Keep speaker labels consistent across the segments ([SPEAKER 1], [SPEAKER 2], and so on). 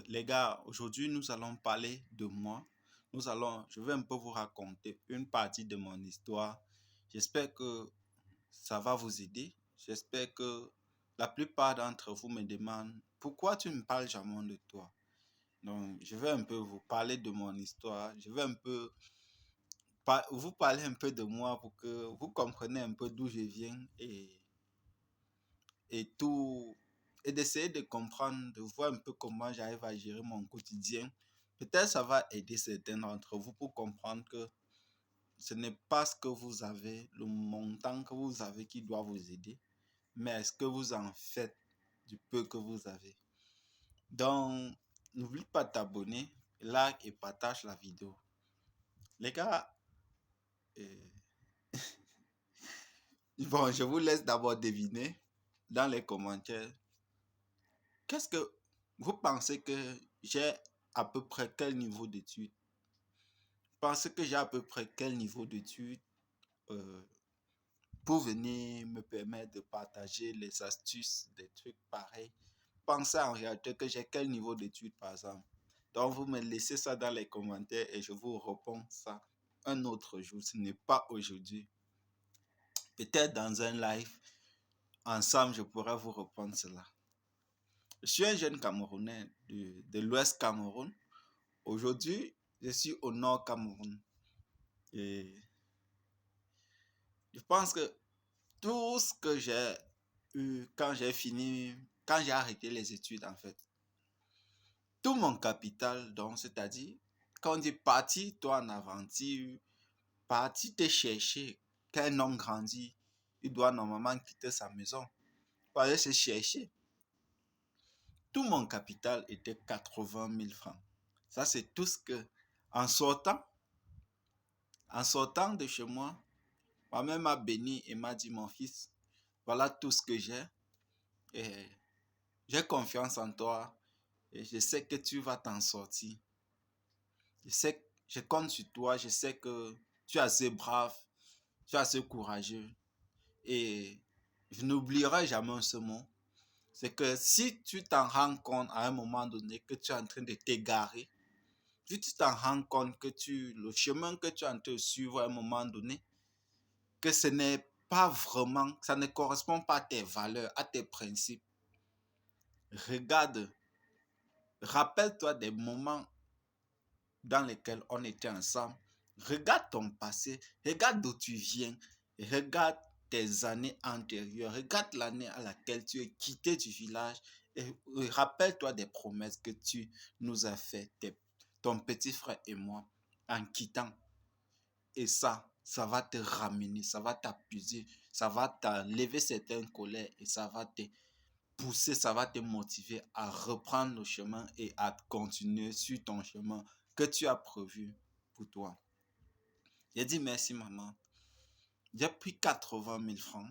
[SPEAKER 1] Les gars, aujourd'hui, nous allons parler de moi. Je vais un peu vous raconter une partie de mon histoire. J'espère que ça va vous aider. J'espère que la plupart d'entre vous me demandent pourquoi tu ne parles jamais de toi. Donc, je vais un peu vous parler de mon histoire. Je vais un peu vous parler un peu de moi pour que vous compreniez un peu d'où je viens et tout, et d'essayer de comprendre, de voir un peu comment j'arrive à gérer mon quotidien. Peut-être ça va aider certains d'entre vous pour comprendre que ce n'est pas ce que vous avez, le montant que vous avez qui doit vous aider, mais est-ce que vous en faites du peu que vous avez. Donc, n'oublie pas de t'abonner, like et partage la vidéo. Les gars, euh, bon, je vous laisse d'abord deviner dans les commentaires. Qu'est-ce que vous pensez que j'ai à peu près quel niveau d'études? Pensez que j'ai à peu près quel niveau d'études euh, pour venir me permettre de partager les astuces, des trucs pareils. Pensez en réalité que j'ai quel niveau d'études par exemple. Donc vous me laissez ça dans les commentaires et je vous réponds ça un autre jour. Ce n'est pas aujourd'hui. Peut-être dans un live, ensemble, je pourrais vous répondre cela. Je suis un jeune Camerounais de l'Ouest Cameroun. Aujourd'hui, je suis au Nord Cameroun. Et je pense que tout ce que j'ai eu quand j'ai arrêté les études en fait, tout mon capital, donc c'est-à-dire, quand on dit parti, toi en aventure, parti te chercher, qu'un homme grandit, il doit normalement quitter sa maison pour aller se chercher. Tout mon capital était 80 000 francs. Ça, c'est tout ce que, en sortant, en sortant de chez moi, ma mère m'a béni et m'a dit, mon fils, voilà tout ce que j'ai. Et j'ai confiance en toi et je sais que tu vas t'en sortir. Je compte sur toi, je sais que tu es assez brave, tu es assez courageux. Et je n'oublierai jamais ce mot. C'est que si tu t'en rends compte à un moment donné que tu es en train de t'égarer, si tu t'en rends compte que le chemin que tu es en train de suivre à un moment donné, que ce n'est pas vraiment, ça ne correspond pas à tes valeurs, à tes principes, regarde, rappelle-toi des moments dans lesquels on était ensemble. Regarde ton passé, regarde d'où tu viens, regarde tes années antérieures, regarde l'année à laquelle tu es quitté du village et rappelle-toi des promesses que tu nous as faites, ton petit frère et moi, en quittant. Et ça va te ramener, ça va t'appuyer, ça va t'enlever certaines colères et ça va te pousser, ça va te motiver à reprendre le chemin et à continuer sur ton chemin que tu as prévu pour toi. J'ai dit merci maman. J'ai pris 80 000 francs.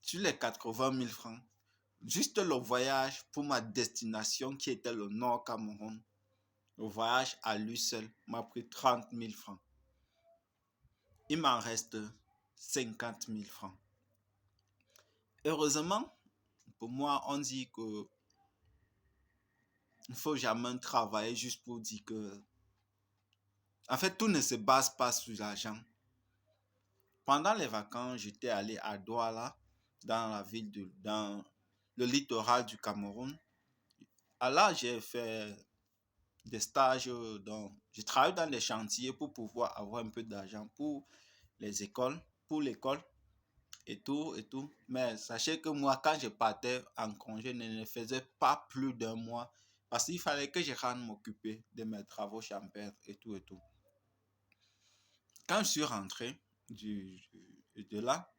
[SPEAKER 1] Sur les 80 000 francs, juste le voyage pour ma destination qui était le Nord Cameroun, le voyage à lui seul m'a pris 30 000 francs. Il m'en reste 50 000 francs. Heureusement, pour moi, on dit que il ne faut jamais travailler juste pour dire que... En fait, tout ne se base pas sur l'argent. Pendant les vacances, j'étais allé à Douala, dans le littoral du Cameroun. Là, j'ai fait des stages, je travaille dans les chantiers pour pouvoir avoir un peu d'argent pour les écoles, pour l'école et tout et tout. Mais sachez que moi, quand je partais en congé, je ne faisais pas plus d'un mois parce qu'il fallait que je rentre m'occuper de mes travaux champêtres et tout et tout. Quand je suis rentré de là,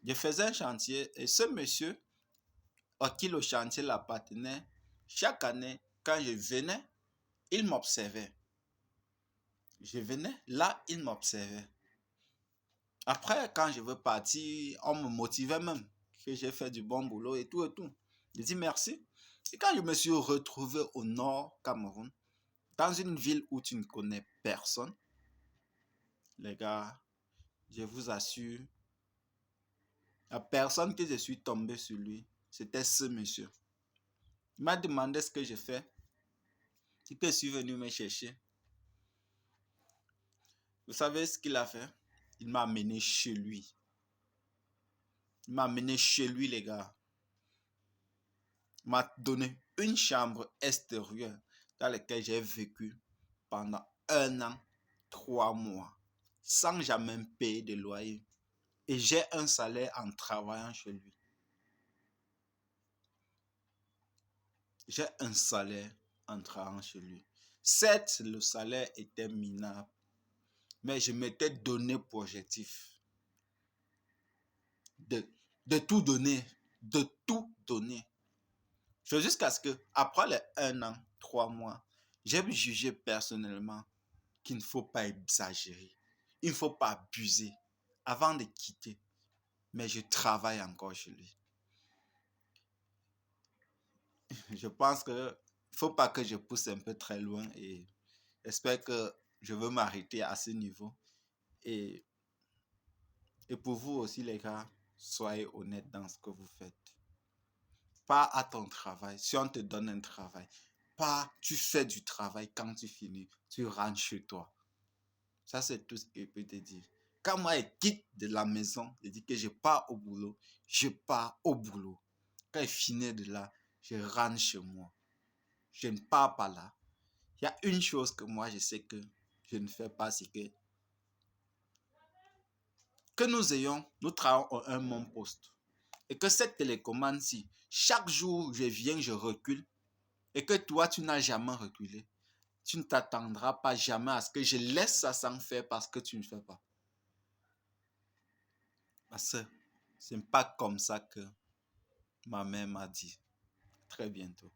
[SPEAKER 1] je faisais un chantier et ce monsieur à qui le chantier l'appartenait, chaque année, quand je venais, il m'observait. Je venais, là, il m'observait. Après, quand je veux partir, on me motivait même que j'ai fait du bon boulot et tout et tout. Je dis merci. Et quand je me suis retrouvé au nord Cameroun, dans une ville où tu ne connais personne, les gars, je vous assure, la personne que je suis tombé sur lui, c'était ce monsieur. Il m'a demandé ce que j'ai fait. C'est que je suis venu me chercher. Vous savez ce qu'il a fait? Il m'a amené chez lui. Il m'a amené chez lui, les gars. Il m'a donné une chambre extérieure dans laquelle j'ai vécu pendant 1 an, 3 mois, sans jamais payer de loyer. Et j'ai un salaire en travaillant chez lui. J'ai un salaire en travaillant chez lui. Certes, le salaire était minable, mais je m'étais donné pour objectif de, de tout donner, de tout donner. Jusqu'à ce que, après les 1 an, 3 mois, j'ai jugé personnellement qu'il ne faut pas exagérer. Il ne faut pas abuser avant de quitter. Mais je travaille encore chez lui. Je pense que il ne faut pas que je pousse un peu très loin et j'espère que je veux m'arrêter à ce niveau. Et, et pour vous aussi, les gars, soyez honnêtes dans ce que vous faites. Pas à ton travail, si on te donne un travail. Pas tu fais du travail, quand tu finis, tu rentres chez toi. Ça, c'est tout ce que je peux te dire. Quand moi, je quitte de la maison, je dis que je pars au boulot, je pars au boulot. Quand je finis de là, je rentre chez moi. Je ne pars pas là. Il y a une chose que moi, je sais que je ne fais pas, c'est que nous travaillons à un même poste. Et que cette télécommande-ci, chaque jour, je viens, je recule. Et que toi, tu n'as jamais reculé. Tu ne t'attendras pas jamais à ce que je laisse ça sans faire parce que tu ne fais pas. Parce que ce n'est pas comme ça que ma mère m'a dit. Très bientôt.